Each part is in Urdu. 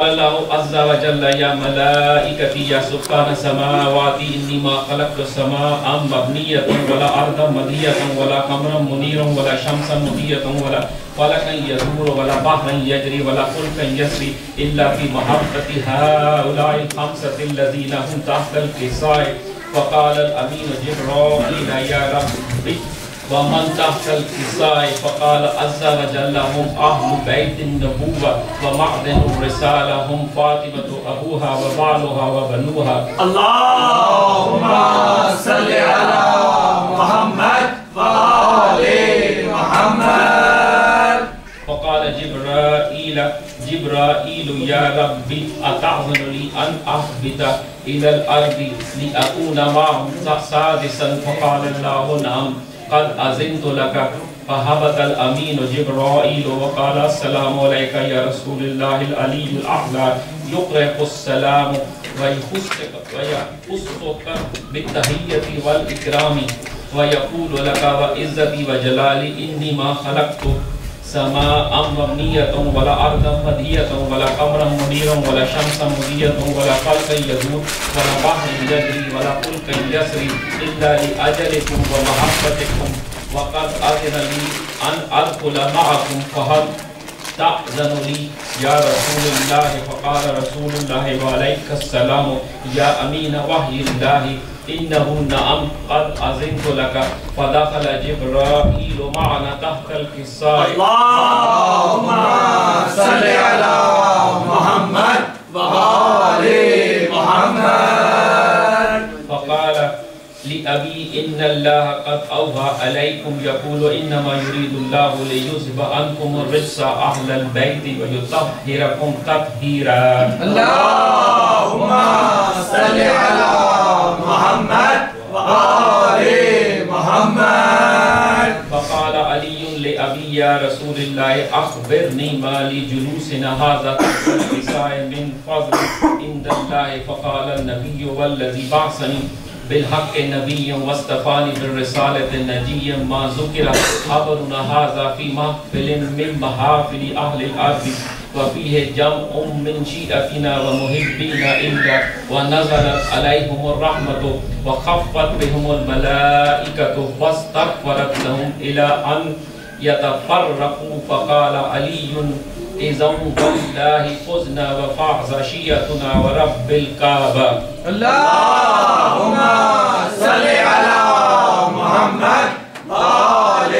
اللہ عز و جل یا ملائکتی یا سکان سماواتی انی ما خلقت السماء مبنیتا ولا ارضا مدیتا ولا قمرا منیرا ولا شمسا مدیتا ولا فلکا یدور ولا بحرا یجری ولا فلکا یسری الا فی محبت هؤلاء الخمسة الذین هم تحت القصاء فقال الامین جبرائیل یا رب ومن تحت القصاء فقال عز وجل هم أهل بيت النبوة ومعدن الرسالة هم فاطمة أبوها وبعلها وبنوها اللهم صل على محمد وآل محمد. فقال جبرائيل يا ربي أتعظم لي أن أهبط إلى الأرض لأكون معهم سادسا فقال الله نعم قد أذنت لك فهبط الأمين جبرائيل وقال السلام عليك يا رسول الله العلي الأعلى يقرئ السلام ويخصك بالتحية والإكرام ويقول لك وعزتي وجلالي إني ما خلقت سماء مبنية ولا أرضا مدية ولا قمرا منيرا ولا شمسا مضية ولا خلقا يدور ولا بحر يجري ولا فلكا يسري إلا لأجلكم ومحبتكم وقد أذن لي أن أدخل معكم فهل تأذن لي يا رسول الله. فقال رسول الله وعليك السلام يا أمين وحي الله إنه نعم قد أذنت لك. فدخل جبرائيل معنا تحت القصاء. اللهم صل على محمد وآل محمد. فقال لأبي إن الله قد أوحى عليكم يقول إنما يريد الله ليذهب عنكم الرجس أهل البيت ويطهركم تطهيرا. اللهم صل على محمد وآل محمد. فقال علي لأبي يا رسول الله أخبرني ما لجلوسنا هذا تحت القصاء من فضل عند الله. فقال النبي والذي بعثني بالحق نبي واصطفاني بالرسالة نجيا ما ذكر خبرنا هذا في محفل من محافل أهل الأرض وفيه جمع من شيعتنا ومحبينا إلا ونزلت عليهم الرحمة وخفت بهم الملائكة واستغفرت لهم إلى أن يتفرقوا. فقال علي إذا والله فزنا وفاز شيعتنا ورب الكعبة. اللهم صل على محمد وآل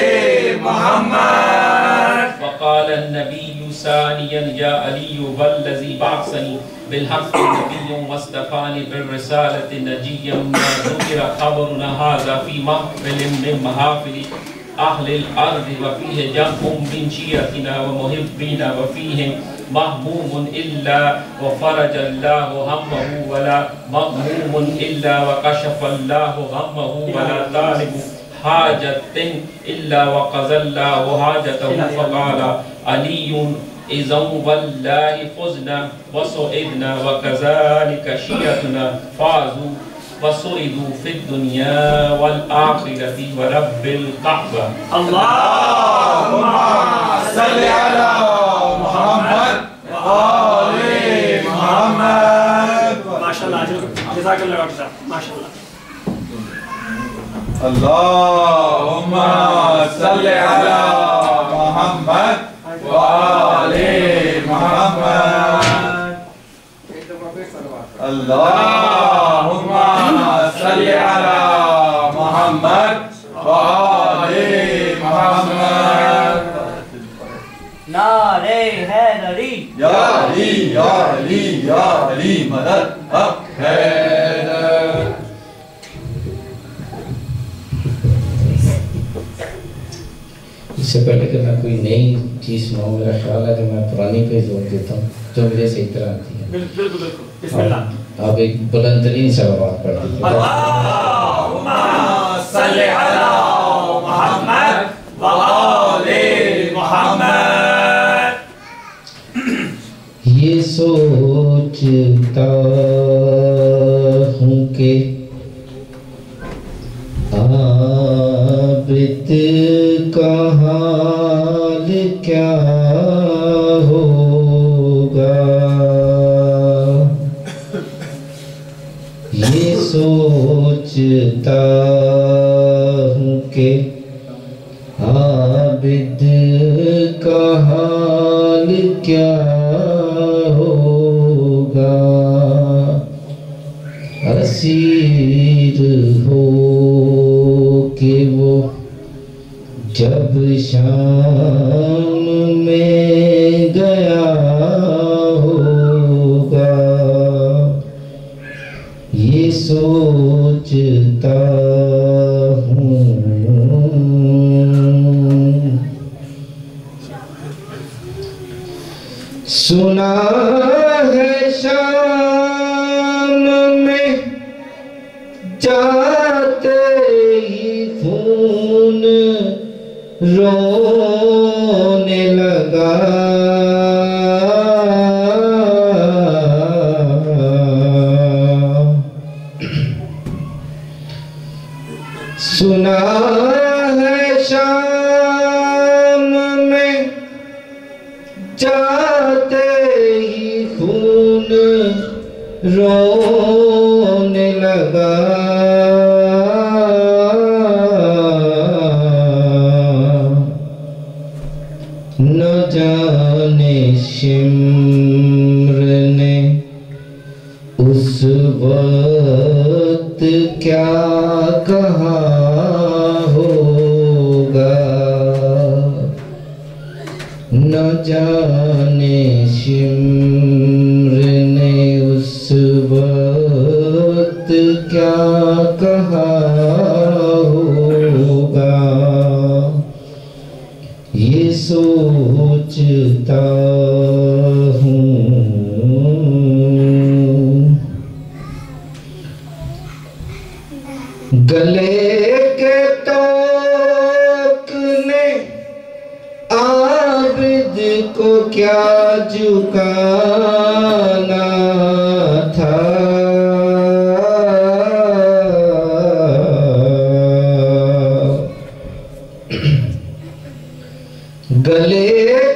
محمد. فقال النبي ثانيا يا علي والذي بعثني بالحق نبي واصطفاني بالرسالة نجيا ما ذكر خبرنا هذا في محفل من محافل أهل الأرض وفيه جمع من شيعتنا ومحبينا وفيه مهموم إلا وفرج الله همه ولا مهموم إلا وكشف الله غمه ولا طالب حاجة إلا وقضى الله حاجته. فقال علي إذا والله فزنا وسعدنا وكذلك شيعتنا فازوا وسعدوا في الدنيا والآخرة ورب الكعبة. اللهم صل على محمد وآل محمد. ما شاء الله جزاك الله خير. ما شاء الله. اللهم صل على محمد وآل محمد. اللهم صل على محمد وآل محمد. نعرے حیدری یا علی یا علی یا علی مدد حق حیدر. اس سے پہلے کہ میں کوئی نئی چیز سناؤں، میرا خیال ہے کہ میں پرانی پہ زور دیتا ہوں جو مجھے صحیح طرح آتی ہے. بالکل بالکل. بسم اللہ. آپ ایک بلند ترین صلوات پڑھ دیجیے. اللہم صل علی محمد وآل محمد. یہ سوچتا ہوں کہ عابد کا حال کیا ہوگا. سوچتا ہوں کہ عابد کا حال کیا ہوگا، اسیر ہو کہ وہ جب شام میں گیا ہوگا، یہ سوچتا ہوں۔ سنا ہے شام میں جاتے ہی خون رونے لگا، سنا ہے شام میں جاتے ہی خون رونے لگا، نہ جانے شمر نے اس وقت کیا کہا ہوگا، نہ جانے شمر نے اس وقت کیا کہا ہوگا، یہ سوچتا ہوں۔ گلے کے توق نے عابد کو کیا جھکانا تھا، گلے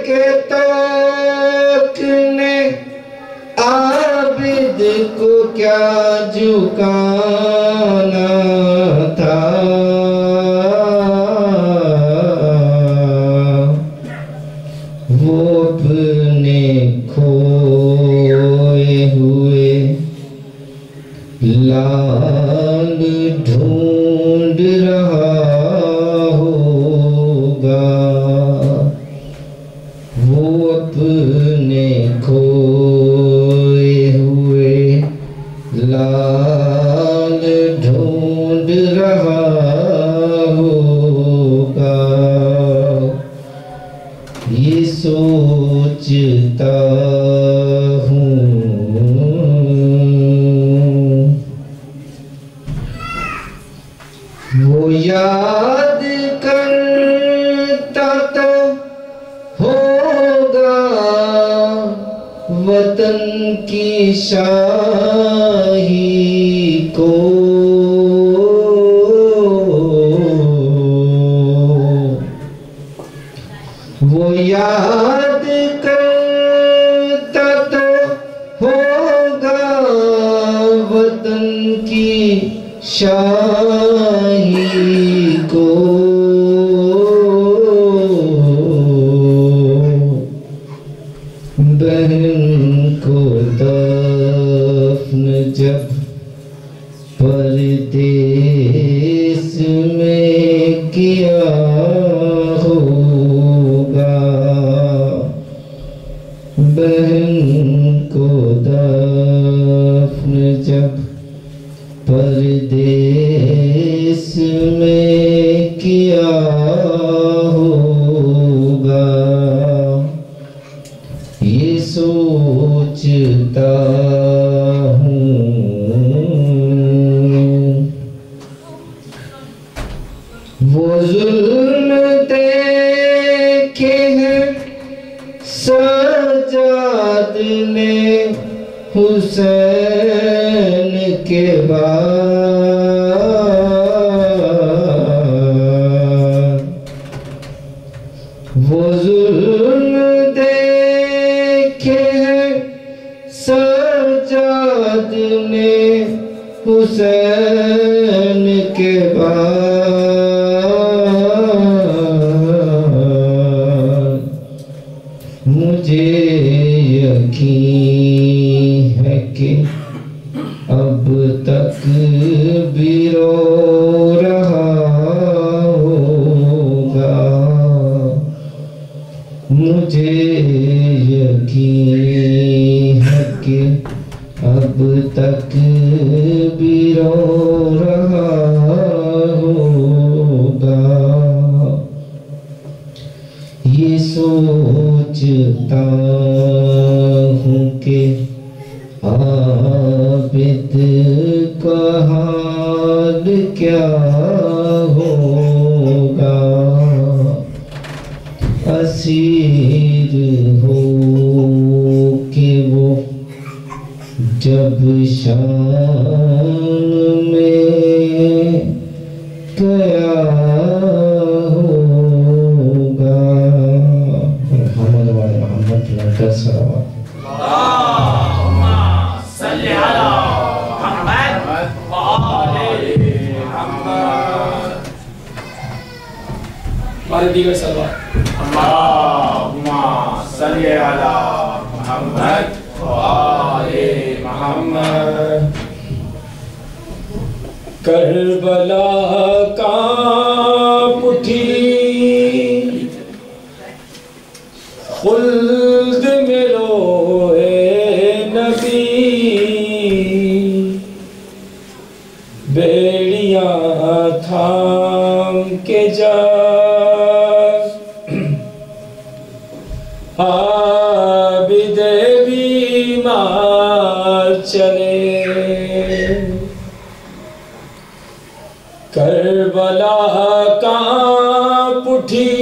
کے توق نے عابد کو کیا جھکانا تھا، وہ اپنے کھوئے ہوئے لال ڈھونڈ رہا ہوگا، وہ اپنے کھوئے ہوئے لال ڈھونڈ رہا ہوگا، یہ سوچتا ہوں۔ وہ یاد کرتا تو ہوگا وطن کی شاہی کو، وہ یاد کرتا تو ہوگا وطن کی شاہی کو، بہن کو دفن جب پردیس میں کیا ہوگا، بہن کو دفن جب پردیس میں کیا ہوگا، یہ سوچتا ہوں۔ وہ ظلم دیکھے ہیں سجاد نے حسین کے بعد، وہ ظلم دیکھے ہیں سجاد نے حسین کے بعد مجھے یقین ہے کہ اب تک بھی رو رہا ہوگا، مجھے یقین ہے کہ اب تک بھی رو رہا ہوگا۔ یہ سوچتا ہوں کہ عابد کا حال کیا ہوگا، اسیر ہو کہ وہ جب شام میں گیا ہوگا۔ محمد والے محمد لنکر سلام اللہم صلی علی محمد وآل محمد۔ ہمارے دیگر سلوات اللہم صلی علی محمد وآل محمد۔ کربلا کانپ اٹھی خلد میں روئے نبی، بیڑیاں تھام کے جا عابد بیمار چلے۔ کربلا کانپ اٹھی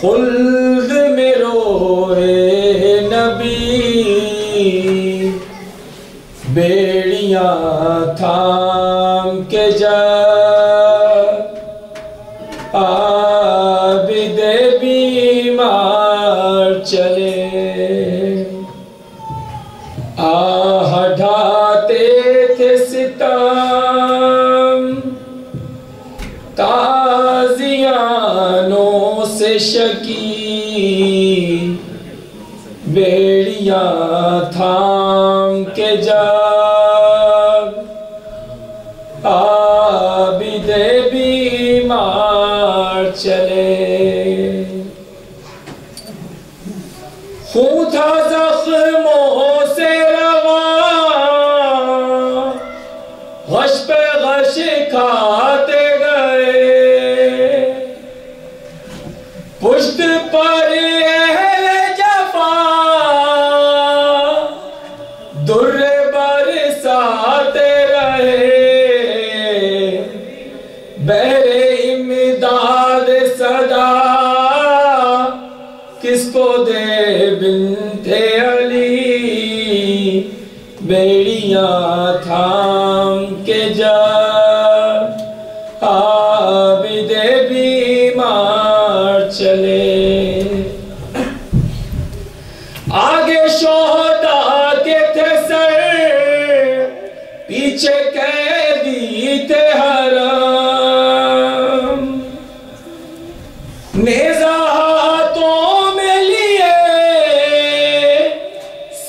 خلد میں روئے نبی، بیڑیاں تھام کے جا عابد بیمار چلے۔ آہ ڈھاتے تھے ستم تازیانوں سے شکی، بیڑیاں تھام کے جا عابد بیمار چلے۔ خون تھا زخموں سے رواں، غش پہ غش کھاتے گئے، پشت پر اہل جفا در برساتے رہے، بہر امداد صدا کس کو دے بنت علی، بیڑیاں تھام کے جا عابد بیمار چلے۔ آگے شہداء کے تھے سر، پیچھے قیدی تھے حرم، نیزہ ہاتھوں میں لیے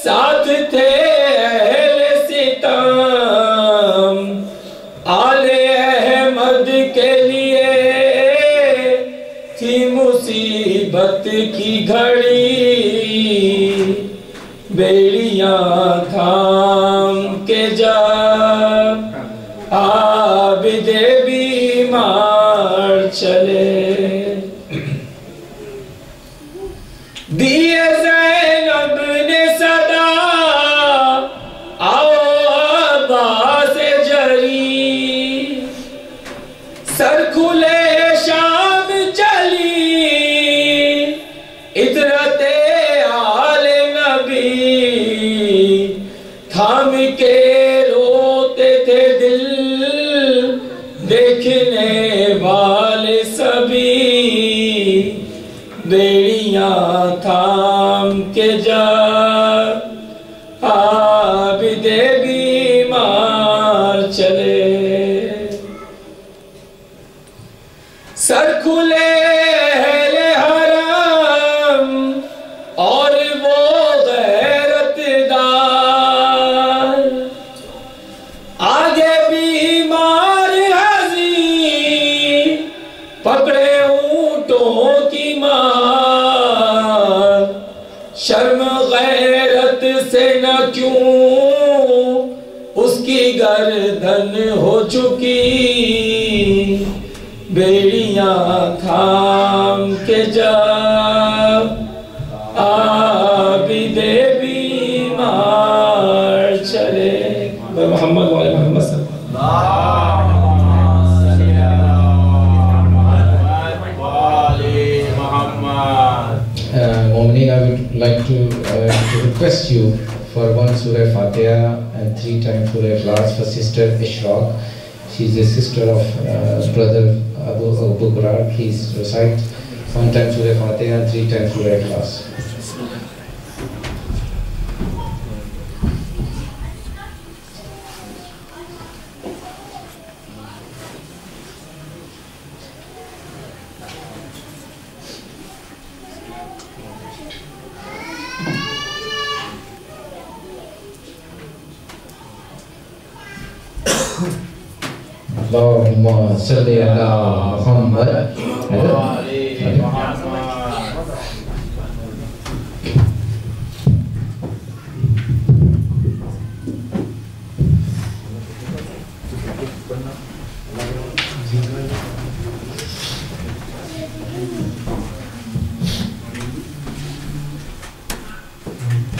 ساتھ تھے اہل ستم، آل احمد کے لیے تھی مصیبت کی گھڑی، بیڑیاں تھام کے جا عابد بیمار چلے۔ دیے زینب نے صدا آؤ عباس جری، سر کھلے شام چلی عطرت آل نبی، تھام کے روتے تھے دل دیکھنے والے سبھی، بیڑیاں تھام کے جا عابد بیمار سے نہ کیوں اس کی گردن ہو چکی، بیڑیاں تھام کے جب عابد بیمار چلے. محمد وعلی محمد صلی اللہ Mu'mineen, I would like to request you for one Surah Fatiha and 3 times Surah Ikhlas for Sister Ishraq. She is the sister of brother Abu Qurar. Please recite 1 time Surah Fatiha and 3 times Surah Ikhlas. Allahumma salli ala Muhammad wa ali Muhammad.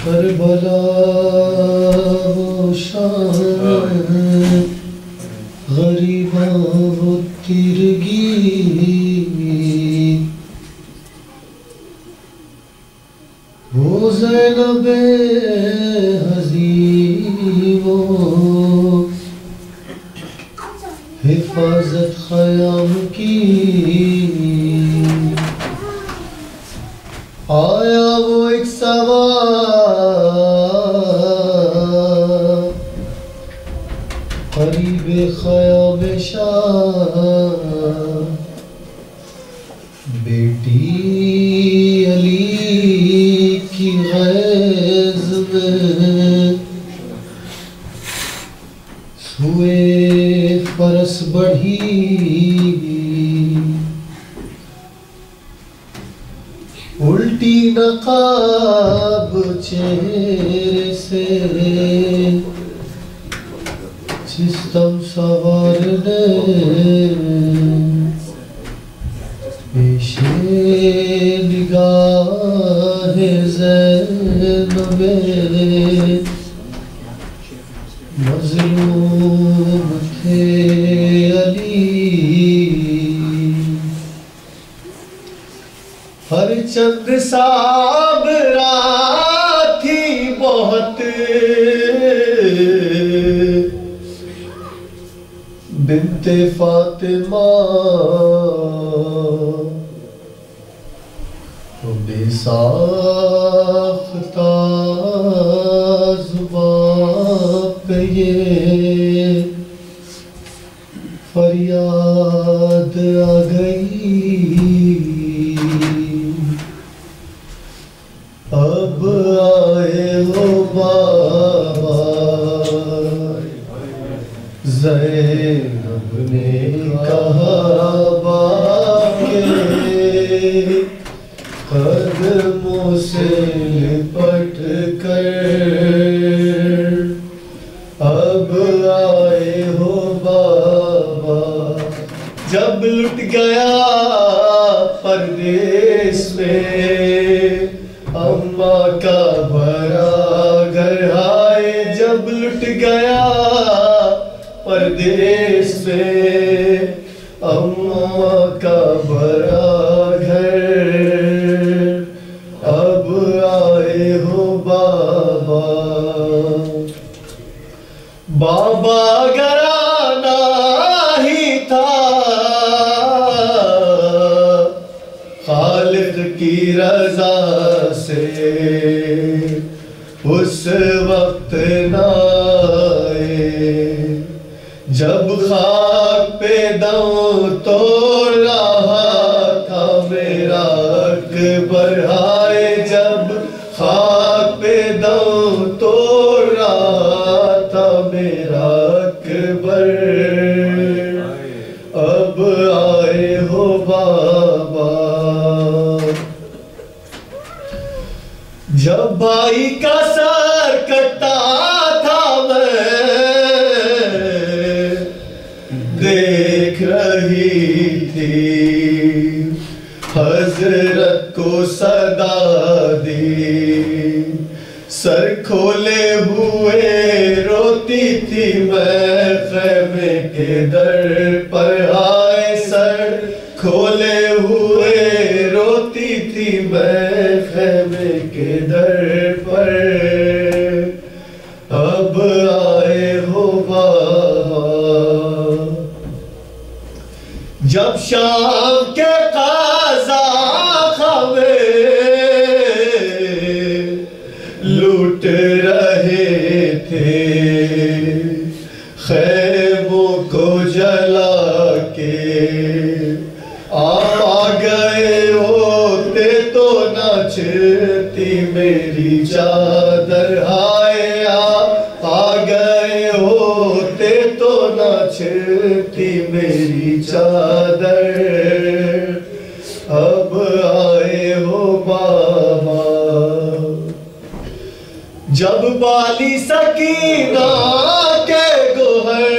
Karbala و شان غریباں و تیرگی، وہ زینب حزین و حفاظت خیام کی، آیا وہ ایک سوار قریب خیام شاہ، بیٹی علی کی غیظ میں سوئے فرس بڑھی، الٹی نقاب چہرے سے چستم سوار نے، پیش نگاہ زینب مظلوم تھے علی، ہر چند صابرہ تھی بہت، بنت فاطمہ بے ساختہ زبان پہ یہ فریاد آ گئی، اب آئے ہو بابا زینب نے کہا باپ کے قدموں سے لپٹ کر، اب آئے ہو بابا. جب لٹ گیا پردیس میں اماں کا بھرا گھر، آئے جب لٹ گیا پردیس میں اماں کا بھرا گھر، اب آئے ہو بابا. بابا اگر آنا ہی تھا خالق کی رضا سے، اس وقت نہ آئے جب خاک پہ دم توڑ رہا تھا میرا اکبر، آئے جب خاک پہ دم توڑ رہا تھا میرا اکبر، اب آئے ہو بابا. جب بھائی کا سر ہوئے روتی تھی میں خیمے کے در پر آئے سر کھولے ہوئے روتی تھی میں خیمے کے در پر اب آئے ہو بابا جب شام کے قضا خوے لوٹ رہے تھے خیموں کو جلا کے آپ گئے ہوتے تو ناچتی میری چادر ہائے آپ گئے ہوتے تو ناچتی میری چادر اب آئے ہو بابا جب بالی سکینہ کے گوہر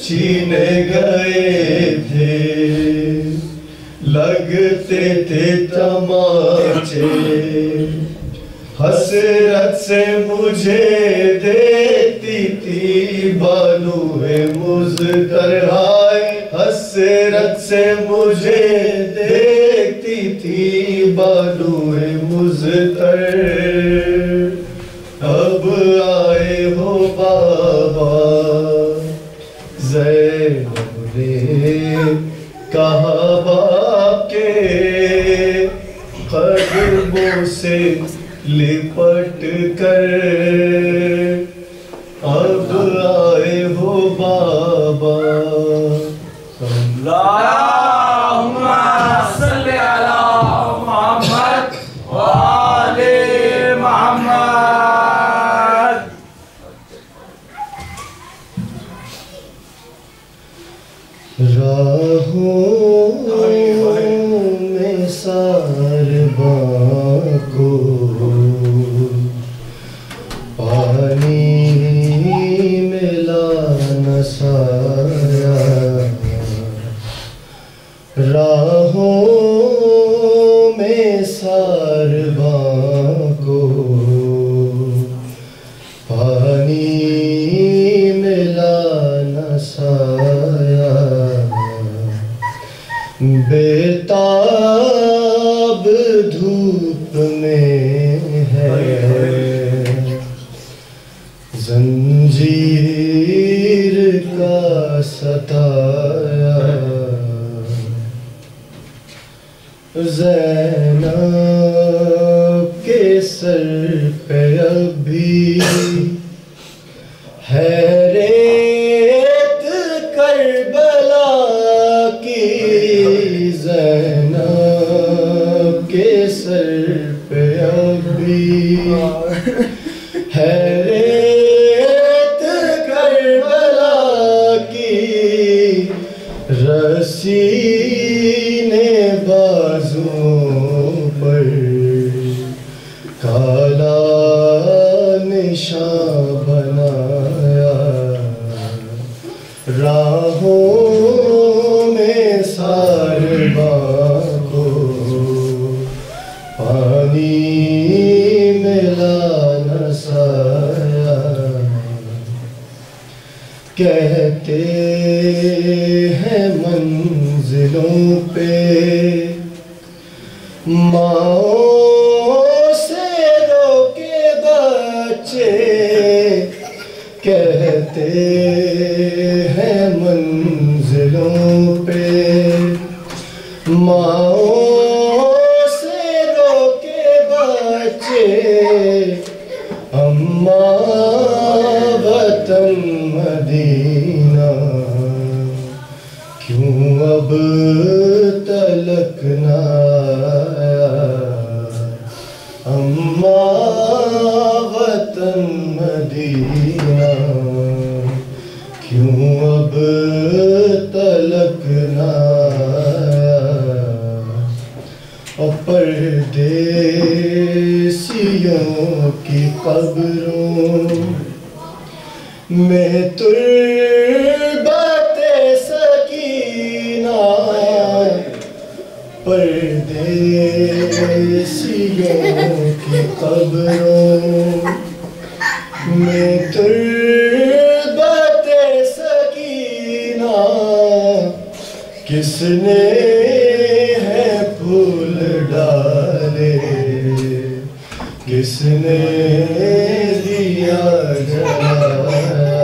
چھینے گئے تھے لگتے تھے تماچے حسرت سے مجھے دیکھتی تھی بالوئے مزدر ہائے حسرت سے مجھے دیکھتی تھی بالوئے مزدر اب آئے ہو بابا زینب نے کہا باپ کے قدموں سے لپٹ کر اب آئے ہو بابا اللہم صلی علی محمد وآل محمد راہوں میں سارباں کو پانی ملا نہ سایا راہوں میں سارباں کو پانی ملا نہ سایا بیتاب دھوپ میں ہے زنجیر کا ستایا زینب کے سر پہ ابھی ہے ریت کربلا کی زینب کے سر پہ ابھی ہے ریت کربلا کی رسی نے بازوں پر کالا نشان بنایا راہوں میں سارباں کو پانی ملا نہ سایا کہتے ہیں منزلوں پہ ماؤں سے روکے بچے کہتے ہیں منزلوں پہ ماؤں سے روکے بچے اماں وطن مدینہ کیوں اب تلک نہ آیا اماں وطن مدینہ کیوں اب تلک نہ آیا اور پردیسیوں کی قبروں میں تربت سکینہ پردیسیوں کی کی قبروں میں تربت سکینہ کس نے ہے پھول ڈالے، کس نے دیا جلایا،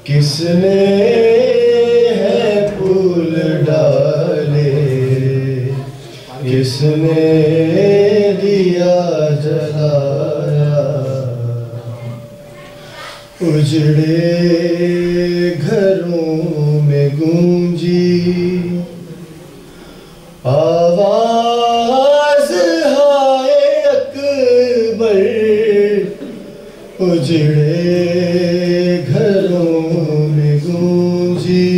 کس نے ہے پھول ڈالے، کس نے دیا جلایا۔ اجڑے گھروں میں گونجی آواز ہائے اکبر، اجڑے گھروں میں گونجی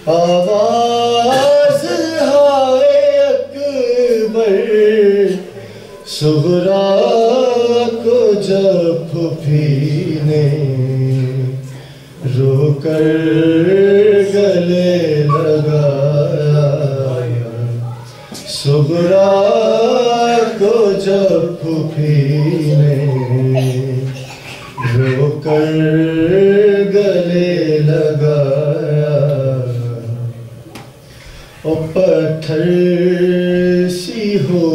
آواز ہائے اکبر، صغرا کو جب پھوپھی نے رو کر گلے لگایا، صغرا کو جب پھوپھی نے رو کر گلے لگایا، اور پتھر سی ہو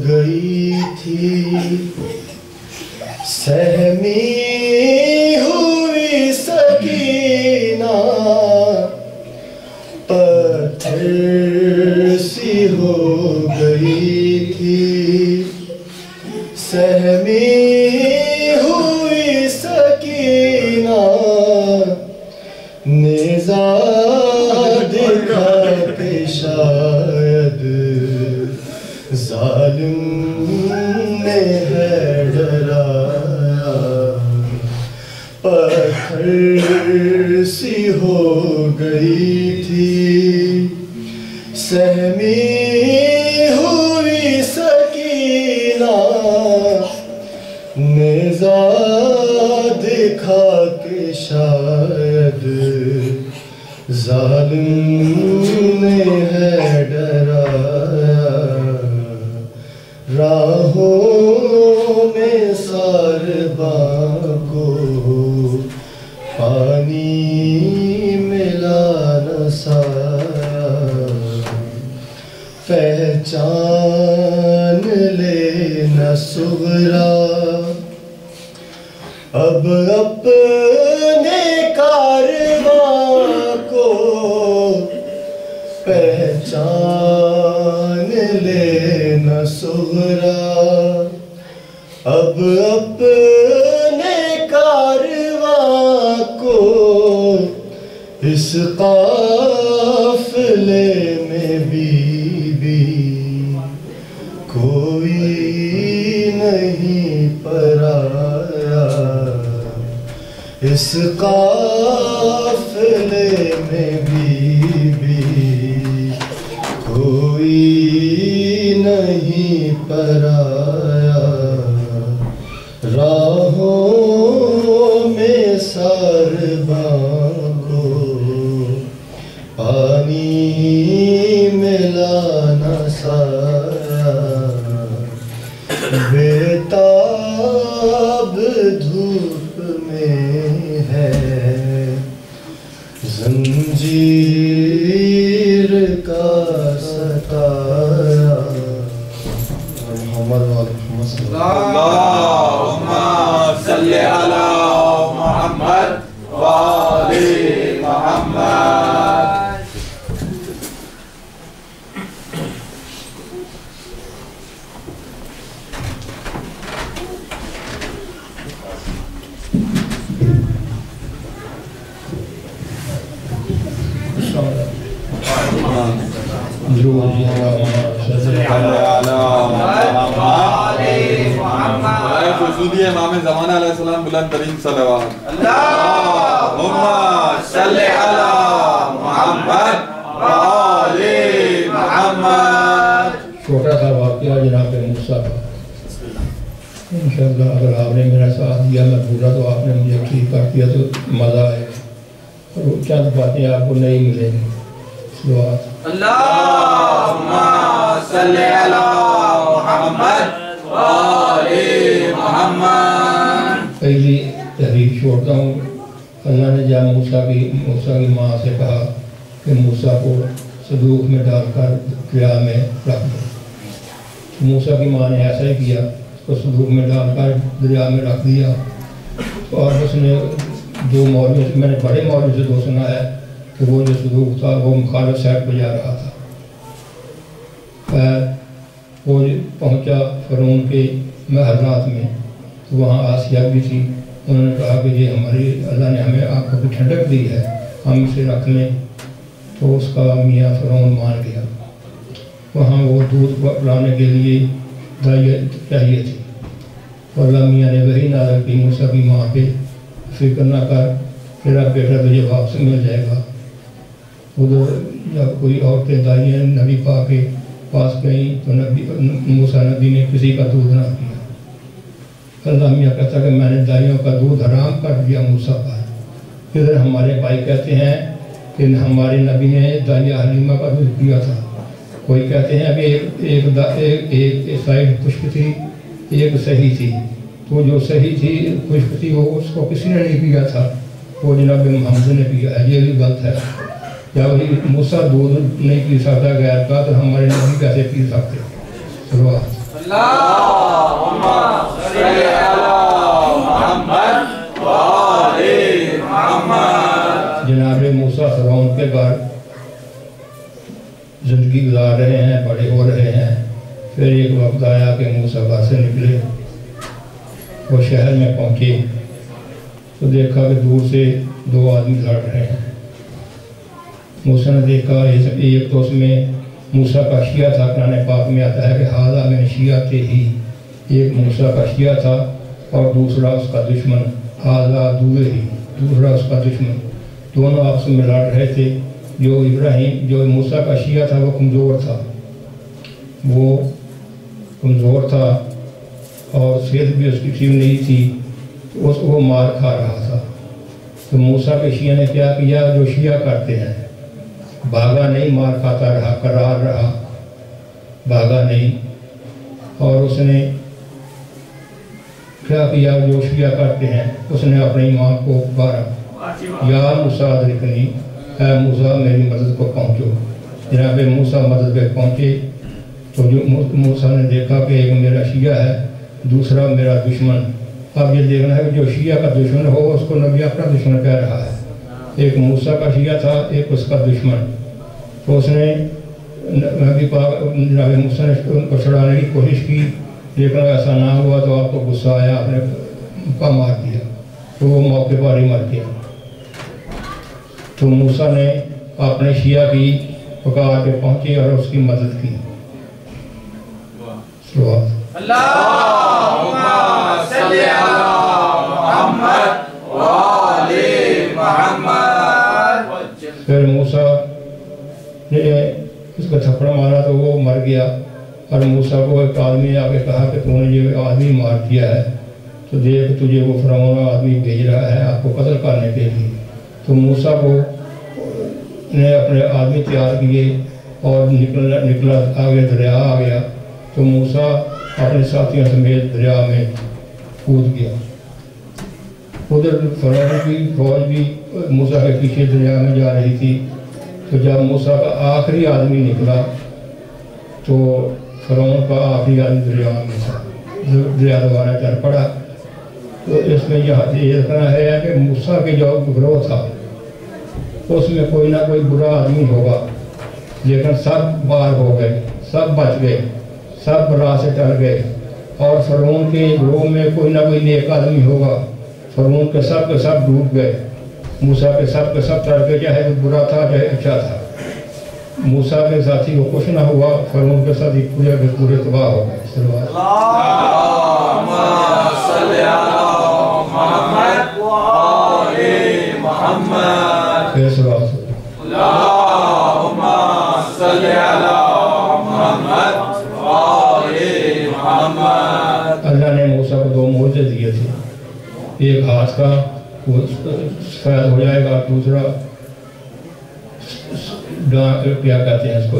گئی تھی سہمی ہوئی سکینہ، پتھر سی ہو گئی تھی سہمی ہوئی سکینہ، نیزہ دکھا کے شاید ظالم نے ہے ڈرایا، پتھر سی ہو گئی تھی سہمی ہوئی سکینہ، نیزہ دکھا کے شاید ظالم نے ہے ڈرایا، راہوں میں سارباں کو پانی ملا نہ سایا، پہچان لینا صغرا اب اپنے کارواں کو، پہچان لینا صغرا اب اپنے کارواں کو، اس قافلے میں بی بی کوئی نہیں پرایا، اس قافلے میں بی بی کوئی نہیں پرایا، راہوں میں سارباں کو پانی ملا نہ سایا، بیتاب دھوپ میں ہے زنجیر کا ستایا، محمد محمد صلی اللہ اللہم صلی علی محمد وآل محمد۔ خصوصی امام زمانہ علیہ السلام بلند ترین صلوات، اللہم صلی علی محمد وآل محمد۔ چھوٹا سا واقعہ جناب موسیٰ کا، انشاءاللہ اگر آپ نے میرا ساتھ دیا میں پورا تو آپ نے مجھے ٹھیک کر دیا تو مزہ آئے گا، اور چند باتیں آپ کو نہیں ملیں گی۔ اللہم صلی علی محمد آل محمد. پہلی تحریر چھوڑتا ہوں. اللہ نے جب موسیٰ کی ماں سے کہا کہ موسیٰ کو صندوق میں ڈال کر دریا میں رکھ دو. موسیٰ کی ماں نے ایسا ہی کیا, اس کو صندوق میں ڈال کر دریا میں رکھ دیا. اور اس نے جو مولوی, میں نے بڑے مولوی سے تو سنا ہے کہ وہ جو صندوق تھا وہ مخالف سائڈ پہ جا رہا تھا. وہ پہنچا فرعون کے محلات میں, تو وہاں آسیہ بھی تھی. انہوں نے کہا کہ یہ ہماری اللہ نے ہمیں آپ کو بھی ٹھنڈک دی ہے, ہم اسے رکھ لیں. تو اس کا میاں فرعون مان گیا. وہاں وہ دودھ لانے کے لیے دائیں چاہیے تھی. اور اللہ میاں نے وہی نازل کی موسیٰ کی ماں پہ, فکر نہ کر, تیرا بیٹا تجھے واپس مل جائے گا. ادھر جب کوئی عورتیں دائیں نبی پاک کے پاس گئیں تو موسیٰ نبی نے کسی کا دودھ نہ پیا. اللہ میاں کہتا کہ میں نے دائیوں کا دودھ حرام کر دیا موسیٰ پر. ادھر ہمارے بھائی کہتے ہیں کہ ہمارے نبی نے دائیہ حلیمہ کا دودھ پیا تھا. کوئی کہتے ہیں کہ ایک سائڈ خشک تھی, ایک صحیح تھی. تو جو صحیح تھی خشک تھی وہ اس کو کسی نے نہیں پیا تھا, وہ جناب محمد نے پیا ہے. یہ بھی غلط ہے. جب موسیٰ دودھ نہیں پی سکتا غیر کا, تو ہمارے نبی کیسے پی سکتے؟ شروعات. اللہم صلی علی محمد وآل محمد. جناب موسیٰ فرعون کے گھر زندگی گزار رہے ہیں, بڑے ہو رہے ہیں. پھر ایک وقت آیا کہ موسیٰ گھر سے نکلے, وہ شہر میں پہنچے تو دیکھا کہ دور سے دو آدمی لڑ رہے ہیں. موسیٰ نے دیکھا ایک تو اس میں موسیٰ کا شیعہ تھا. قرآن پاک میں آتا ہے کہ ھذا من شیعتہ ہی, ایک موسیٰ کا شیعہ تھا اور دوسرا اس کا دشمن. ھذا عدوہ ہی, دوسرا اس کا دشمن. دونوں آپس میں لڑ رہے تھے. جو موسیٰ کا شیعہ تھا وہ کمزور تھا اور صحت بھی اس کی ٹھیک نہیں تھی. وہ مار کھا رہا تھا. تو موسیٰ کے شیعہ نے کیا کیا جو شیعہ کرتے ہیں, بھاگا نہیں, مار کھاتا رہا, قرار رہا, بھاگا نہیں. اور اس نے کیا کیا جو شیعہ کرتے ہیں, اس نے اپنے امام کو پکارا, یا موسیٰ ادرکنی, اے موسیٰ میری مدد کو پہنچو. جناب موسیٰ مدد پہ پہنچے تو جو موسیٰ نے دیکھا کہ ایک میرا شیعہ ہے, دوسرا میرا دشمن. اب یہ دیکھنا ہے کہ جو شیعہ کا دشمن ہو اس کو نبی اپنا دشمن کہہ رہا ہے. ایک موسیٰ کا شیعہ تھا, ایک اس کا دشمن. تو اس نے نبی پاک جناب موسیٰ نے ان کو چھڑانے کی کوشش کی, لیکن ایسا نہ ہوا تو آپ کو غصہ آیا, آپ نے مکہ مار دیا. تو وہ موقع پر ہی مر گیا. تو موسیٰ نے اپنے شیعہ کی پکار کے پہنچی اور اس کی مدد کی. اللہم صلی علی محمد وآل محمد. پھر موسیٰ نے اس کا تھپڑ مارا تو وہ مر گیا. اور موسیٰ کو ایک آدمی آ کے کہا کہ تو نے یہ آدمی مار دیا ہے, تو دیکھ تجھے وہ فرعون آدمی بھیج رہا ہے آپ کو قتل کرنے کے لیے. تو موسیٰ کو نے اپنے آدمی تیار کیے اور نکلا آگے دریا آ گیا. تو موسیٰ اپنے ساتھیوں سمیت دریا میں کود گیا. ادھر فرعون کی فوج بھی موسیٰ کے پیچھے دریا میں جا رہی تھی. تو جب موسیٰ کا آخری آدمی نکلا تو فرعون کا آخری آدمی دریا میں تھا, دریا دوبارہ چل پڑا. تو اس میں یہ رکھنا ہے کہ موسیٰ کے جو گروہ تھا اس میں کوئی نہ کوئی برا آدمی ہوگا, لیکن سب باہر ہو گئے, سب بچ گئے, سب راہ سے ٹل گئے. اور فرعون کے گروہ میں کوئی نہ کوئی نیک آدمی ہوگا. فرعون کے سب ڈوب گئے, موسیٰ کے سب ٹل گئے, چاہے وہ برا تھا چاہے اچھا تھا. موسیٰ کے ساتھی کو کچھ نہ ہوا, فرعون کے ساتھی پورے تباہ ہو گئے. اللہم صلی علی محمد وآل محمد. پھر سوال اللہم صلی علی محمد وآل محمد. اللہ نے موسیٰ کو 2 معجزے دیے تھے. ایک ہاتھ کا وہ سفید ہو جائے گا, دوسرا کیا کہتے ہیں اس کو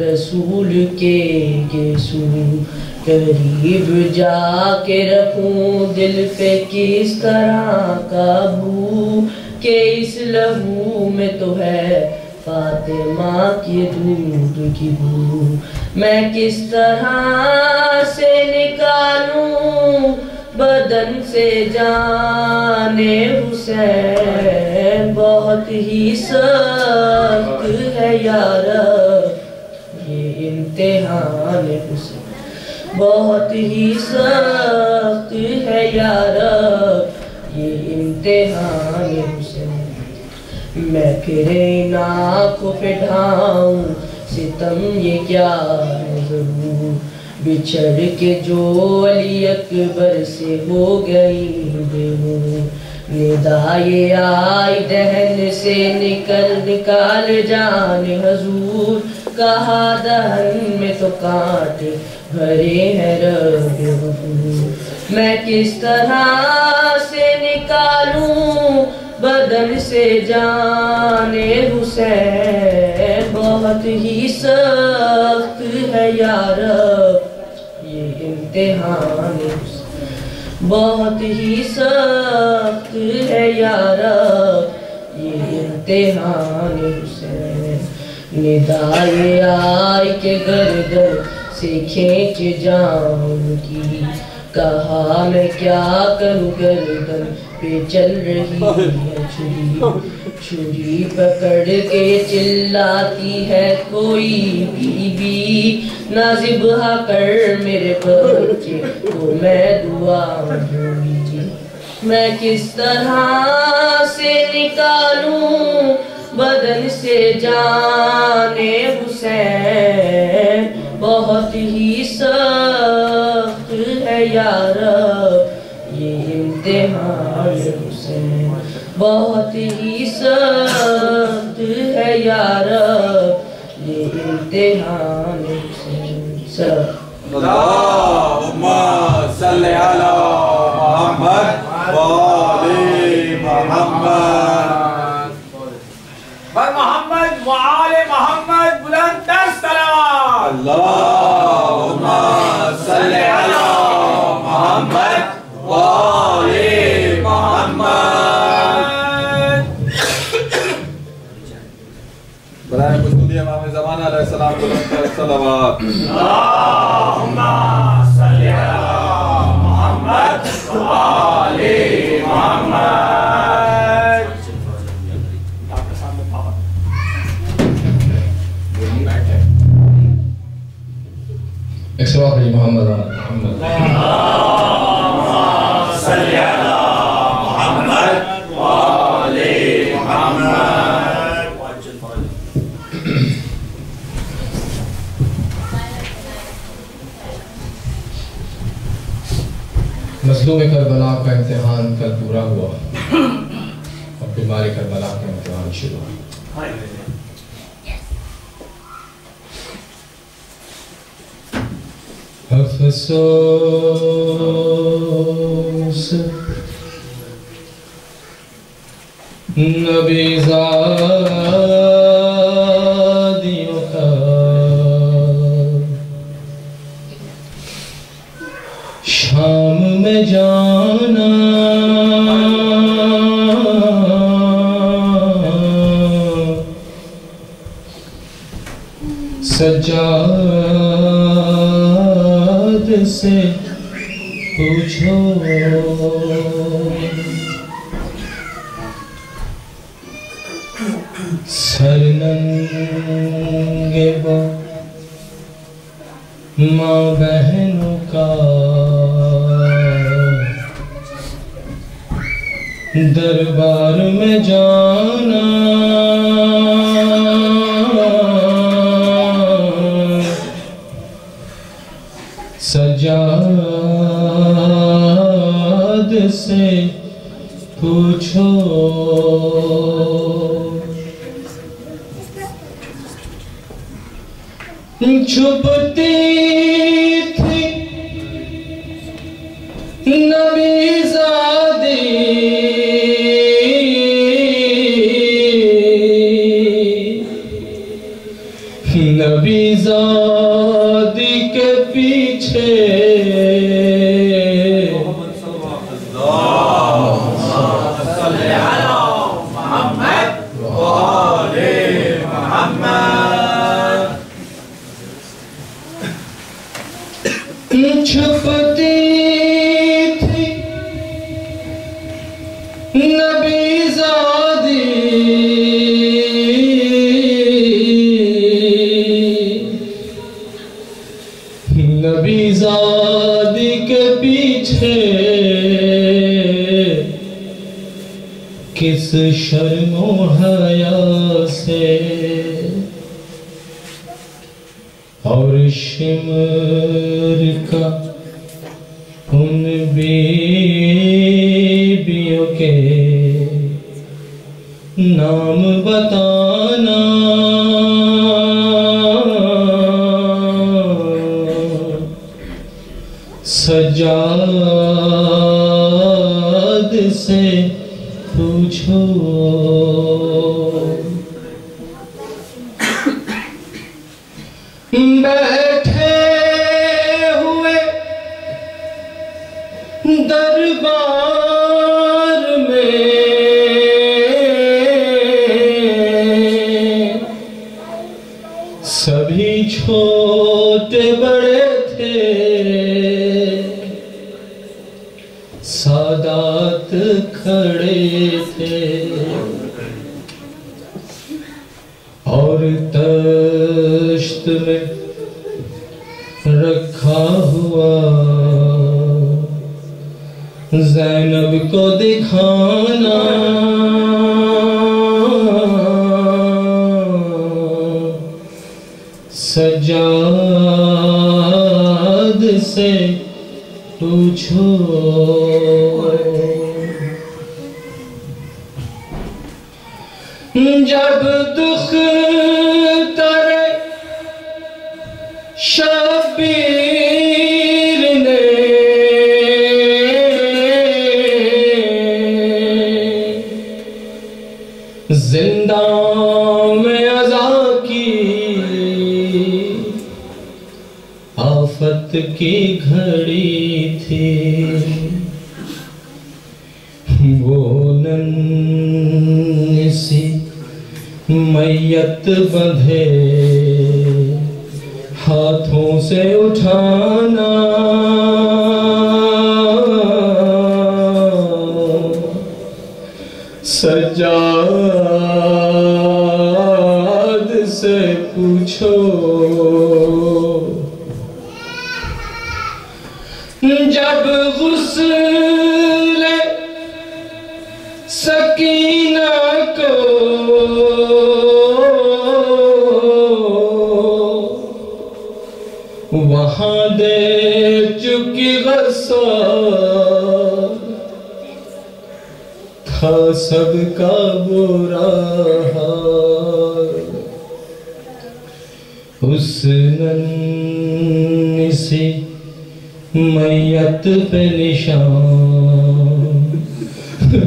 رسول کے گیسو قریب جا کے رکھوں دل پہ کس طرح قابو کہ اس لہو میں تو ہے فاطمہ کی دودھ کی بو میں کس طرح سے نکالوں بدن سے جان حسین بہت ہی سخت ہے یار یہ امتحان حسین بہت ہی سخت ہے یار یہ امتحان حسین میں پھر ان آنکھوں پہ ڈھاؤں ستم یہ کیا ہے ضرور بچھڑ کے جو علی اکبر سے ہو گئی بے ندائے آئی دہن سے نکال جان حضور کہا دہن میں تو کانٹے بھرے ہیں رب غفور میں کس طرح سے نکالوں بدن سے جان حسین بہت ہی سخت ہے یار یہ امتحان حسین بہت ہی سخت ہے یار یہ امتحان حسین ندائے آئی کے گردن سے کھینچ جاؤں گی کہا میں کیا کروں گردن پہ چل رہی ہے چھری پکڑ کے چلاتی ہے کوئی بی بی نہ ذبح کر میرے بچے کو میں دعا دوں گی میں کس طرح سے نکالوں بدن سے جان حسین بہت ہی سخت ہے یار یہ امتحان حسین بہت ہی سخت ہے یار یہ امتحان حسین اللہم صلی علی محمد وآل محمد محمد وآل محمد بلند تر صلوات اللہم صلی علی محمد وآل محمد برائے مصطفی امام زمان علیہ السلام بلند تر صلوات اللہم صلی علی محمد وآل محمد ایک سواب ہے محمد محمد صلی علی محمد وآل محمد مظلوم کربلا کا امتحان کل پورا ہوا اور بیماری کربلا کا امتحان شروع ہوا افسوس نبی زادیوں کا شام میں جانا سجاد سے پوچھو سر ننگے وہ ماں بہنوں کا دربار میں جانا سجاد سے پوچھو چھپتی تھی نبی زادی نبی زادی چھپتی تھی نبی زادی نبی زادی کے پیچھے کس شرم و حیا سے اور شمر کا ان بیبیوں کے نام بتانا سجاد سے پوچھو بیٹھے ہوئے دربار میں سبھی چھوٹے بڑے تھے سادات کھڑے تھے اور تشت میں رکھا ہوا زینب کو دکھانا سجاد سے پوچھو جب دکھ تر شبیر نے زندان میں عزا کی آفت کی گھڑی تھی وہ ننسی میت بندھے ہاتھوں سے اٹھانا سجاد سے پوچھو جب غسل سکینہ کو وہاں دے چکی غصہ تھا سب کا برا حال اس ننسی میت پہ نشان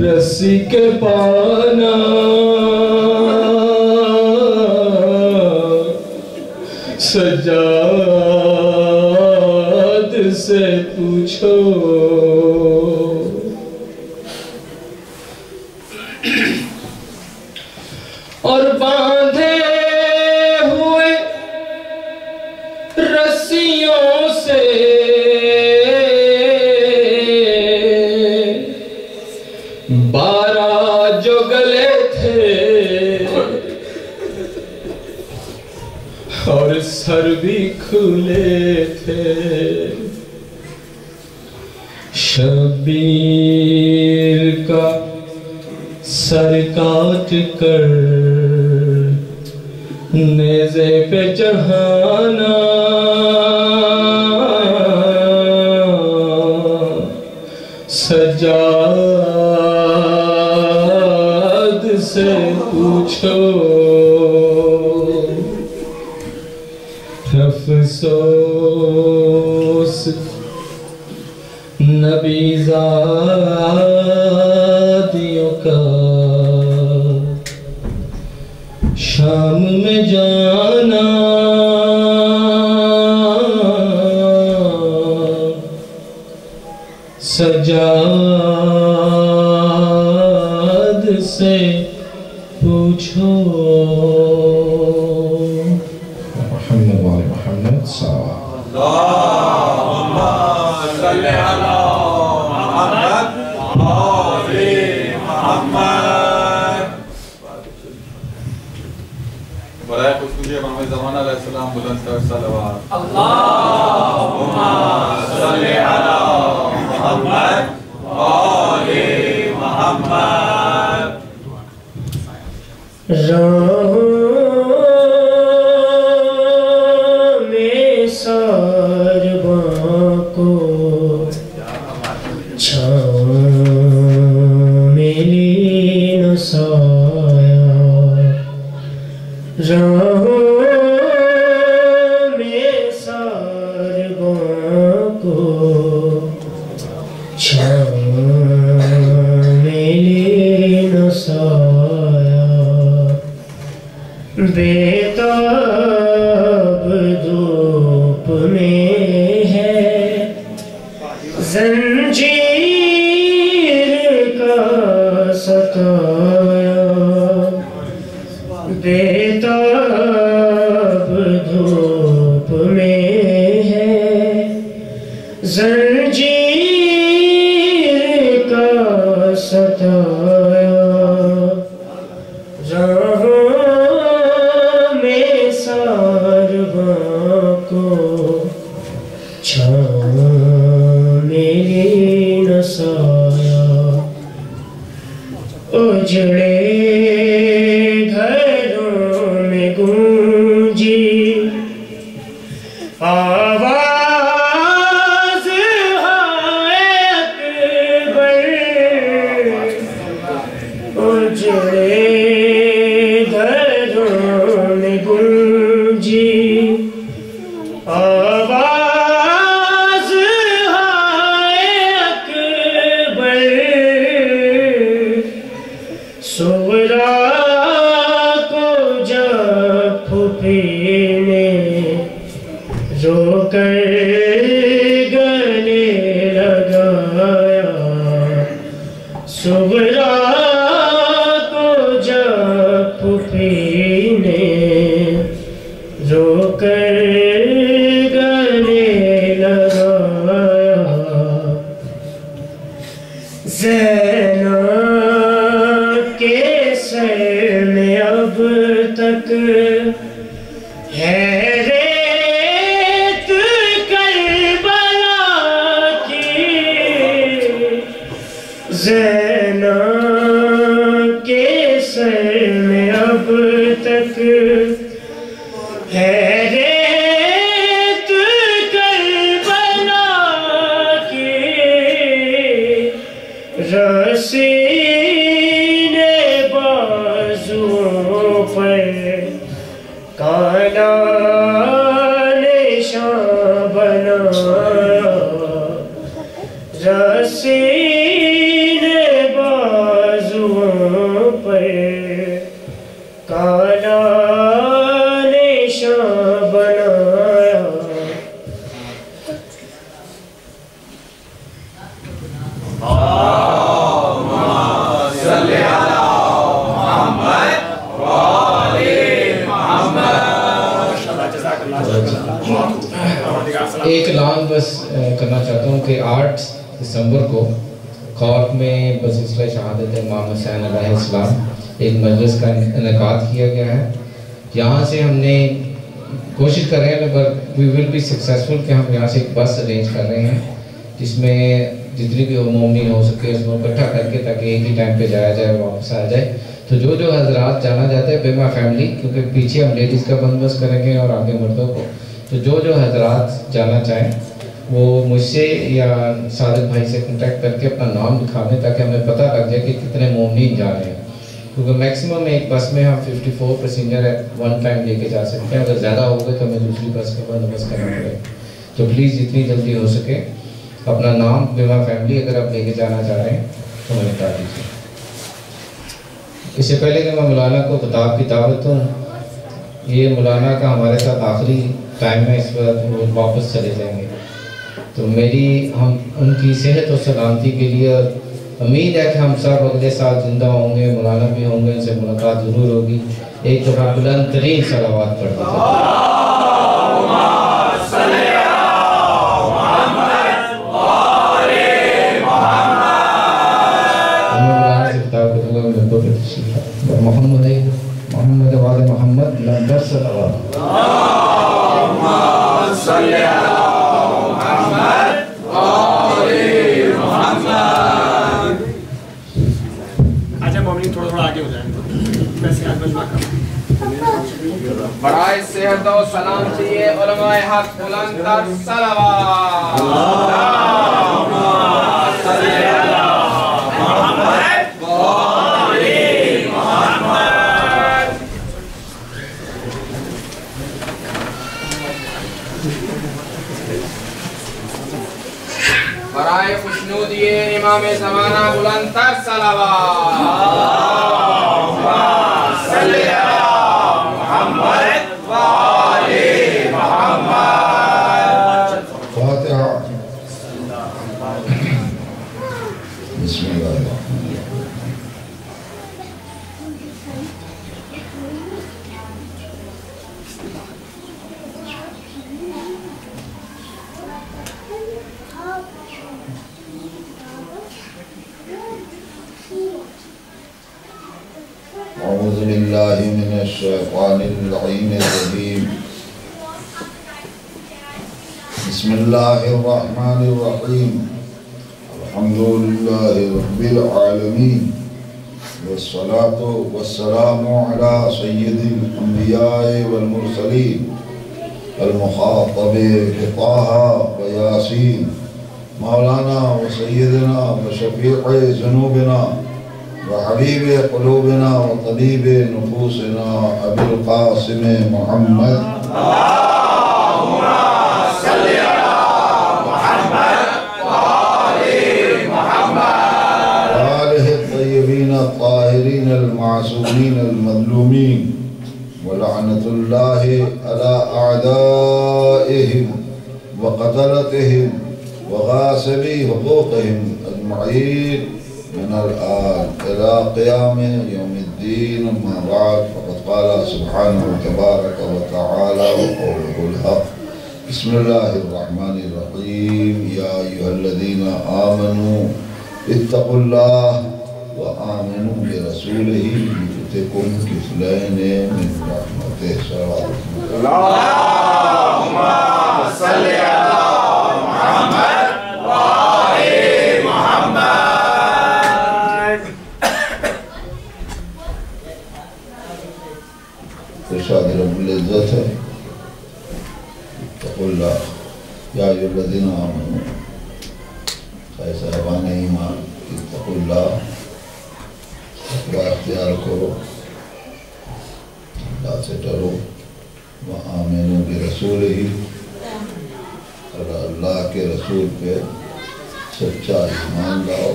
رسی کے پانا سجاد سے پوچھو اور باندھے ہوئے رسیوں سے بارہ جو گلے تھے اور سر بھی کھلے تھے شبیر کا سر کاٹ کر نیزے پہ چڑھانا سجاد سے پوچھو افسوس نبی زادیوں کا شام میں جانا سجاد اولاد سے پوچھو محمد وعلی محمد صلی اللہم صلی علی محمد وعلی محمد. برائے خصوصی امام زمان علیہ السلام بلند تر صلوات. اللہم صلی علی محمد وعلی محمد. راہوں میں سارباں کو چھاؤں ملی نہ سایہ. راہوں میں سارباں کو چھاؤں ملی نہ سایہ. بیتاب دھوپ میں ہے زنجیر کا ستایا. بیتاب دھوپ میں ہے زنجیر کا ستایا. راہوں میں سارباں کو چھاؤں ملی نہ سایہ. اجڑے گھروں میں گونجی آواز ہائے اکبر. اجڑے گھروں میں گونجی آواز ہائے اکبر. سورا کو جب پھوپھی نے رو کر گلے لگایا. سورا کو جب پھوپھی نے رو کر گلے لگایا. زینب کے سر میں اب تک ہے ریت کربلا کی. زینب کے سر میں اب تک ہے ریت کربلا کی. رسی نے بازوؤں پر کالا نشان بنایا. رسی نے بازوؤں پر کالا نشان بنایا. ایک اعلان بس کرنا چاہتا ہوں کہ 8 دسمبر کو کارک میں بسلسلہ شہادت امام حسین علیہ السلام ایک مجلس کا انعقاد کیا گیا ہے. یہاں سے ہم نے کوشش کر رہے ہیں پر وی ول بی سکسیزفل کہ ہم یہاں سے ایک بس ارینج کر رہے ہیں جس میں جتنی بھی مومنین ہو سکے اس کو اکٹھا کر کے تاکہ ایک ہی ٹائم پہ جایا جائے واپس آ جائے. تو جو حضرات جانا چاہتے ہیں بیما فیملی, کیونکہ پیچھے ہم لیڈیز کا بندوبست کریں گے اور آگے مردوں کو, تو جو حضرات جانا چاہیں وہ مجھ سے یا صادق بھائی سے کنٹیکٹ کر کے اپنا نام لکھا دیں تاکہ ہمیں پتہ لگ جائے کہ کتنے مومنین جا رہے ہیں. کیونکہ میکسیمم ایک بس میں ہم 54 پیسنجر ہے ون ٹائم لے کے جا سکتے ہیں. اگر زیادہ ہو گئے تو ہمیں دوسری بس کا بندوبست کرنا پڑے گا. تو پلیز جتنی جلدی ہو سکے اپنا نام بیما فیملی اگر آپ لے کے جانا چاہ رہے ہیں تو ہمیں بتا دیجیے. اس سے پہلے کہ میں مولانا کو خطاب کی دعوت دوں, یہ مولانا کا ہمارے ساتھ آخری ٹائم ہے, اس وقت وہ واپس چلے جائیں گے. تو میری ہم ان کی صحت اور سلامتی کے لیے امید ہے کہ ہم سب اگلے سال زندہ ہوں گے، مولانا بھی ہوں گے، ان سے ملاقات ضرور ہوگی. ایک دفعہ بلند ترین صلوات پڑھ دیجیے. محمد محمد وعلى محمد لم ترسل اللهم صل على محمد وعلى محمد. آجا مومنین تھوڑا آگے ہو جائیں، ویسے آج مجمع کریں. برائے صحت و سلام چاہیے علماء حق بلند تر صلوات. اللهم صل على محمد وعلى محمد. برائے خوشنودی امام زمانہ بلند تر صلوات. اللهم صل على محمد وعلى محمد. فاتحہ. بسم اللہ الرحمن الرحیم. اعوذ باللہ من الشیطان اللعین الرجیم. بسم اللہ الرحمن الرحیم. الحمدللہ رب العالمین والصلاة والسلام علی سید الانبیاء والمرسلین المخاطب بطه ویاسین مولانا وسیدنا وشفیع ذنوبنا وحبیب قلوبنا وطبیب نفوسنا ابی القاسم محمد. اللهم صل على محمد وعلى محمد وآلہ الطیبین الطاہرین المعصومین المظلومین ولعنت اللہ علی اعدائهم وقتلتهم وغاسبی حقوقهم اجمعین من الآن إلى قيام يوم الدين. أما بعد فقد قال سبحانه تبارك وتعالى وقوله الحق. بسم الله الرحمن الرحيم. يا أيها الذين آمنوا اتقوا الله وآمنوا برسوله يؤتكم كفلين من رحمته. اللهم صل على محمد وعلى محمد. ارشاد رب العزت ہے اتقوا اللہ یا ایھا الذین آمنوا. اے صاحبان ایمان اتقوا اللہ، تقوی اختیار کرو، اللہ سے ڈرو. وآمنوا برسولہ، اور اللہ کے رسول پہ سچا ایمان لاؤ.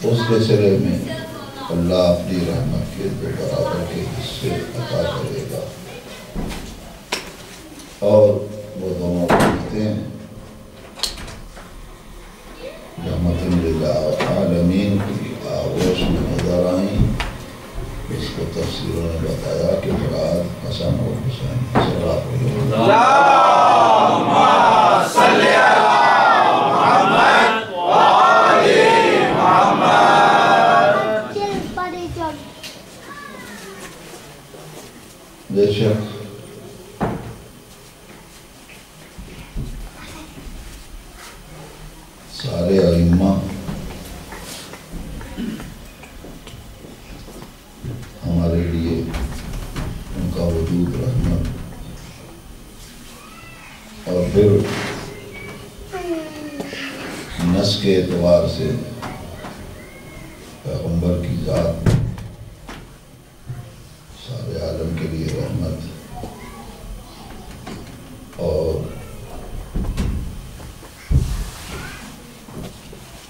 اس کے سلے میں اللہ اپنی رحمت کے دو برابر کے حصے عطا کرے گا. اور وہ دونوں رحمتیں رحمت للعالمین کی آغوش میں نظر آئیں. اس کو تفسیروں نے بتایا کہ مراد حسن اور حسین صلی اللہم صل علی محمد وعلی محمد. بے شک سارے ائمہ ہمارے لیے ان کا وجود رحمت، اور پھر نس کے اعتبار سے پیغمبر کی ذات سارے عالم کے لیے رحمت. اور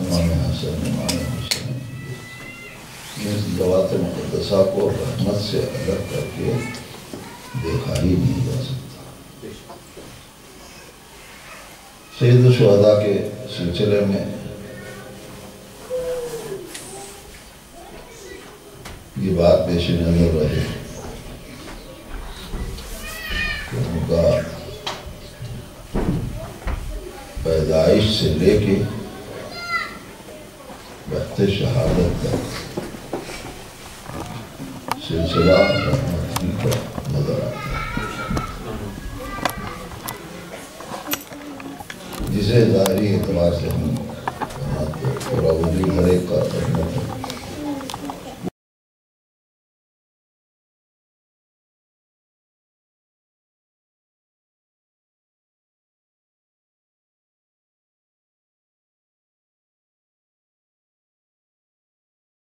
امام حسن امام حسین اس ذوات مقدسہ کو رحمت سے الگ کر کے دیکھا ہی نہیں جا سکتا. سید الشہداء کے سلسلے میں یہ بات پیش نظر رہے کہ ان کا پیدائش سے لے کے وقت شہادت تک سلسلہ رحمت کا نظر آتا ہے، جسے ظاہری اعتبار سے ہم اور وجود ہر ایک کا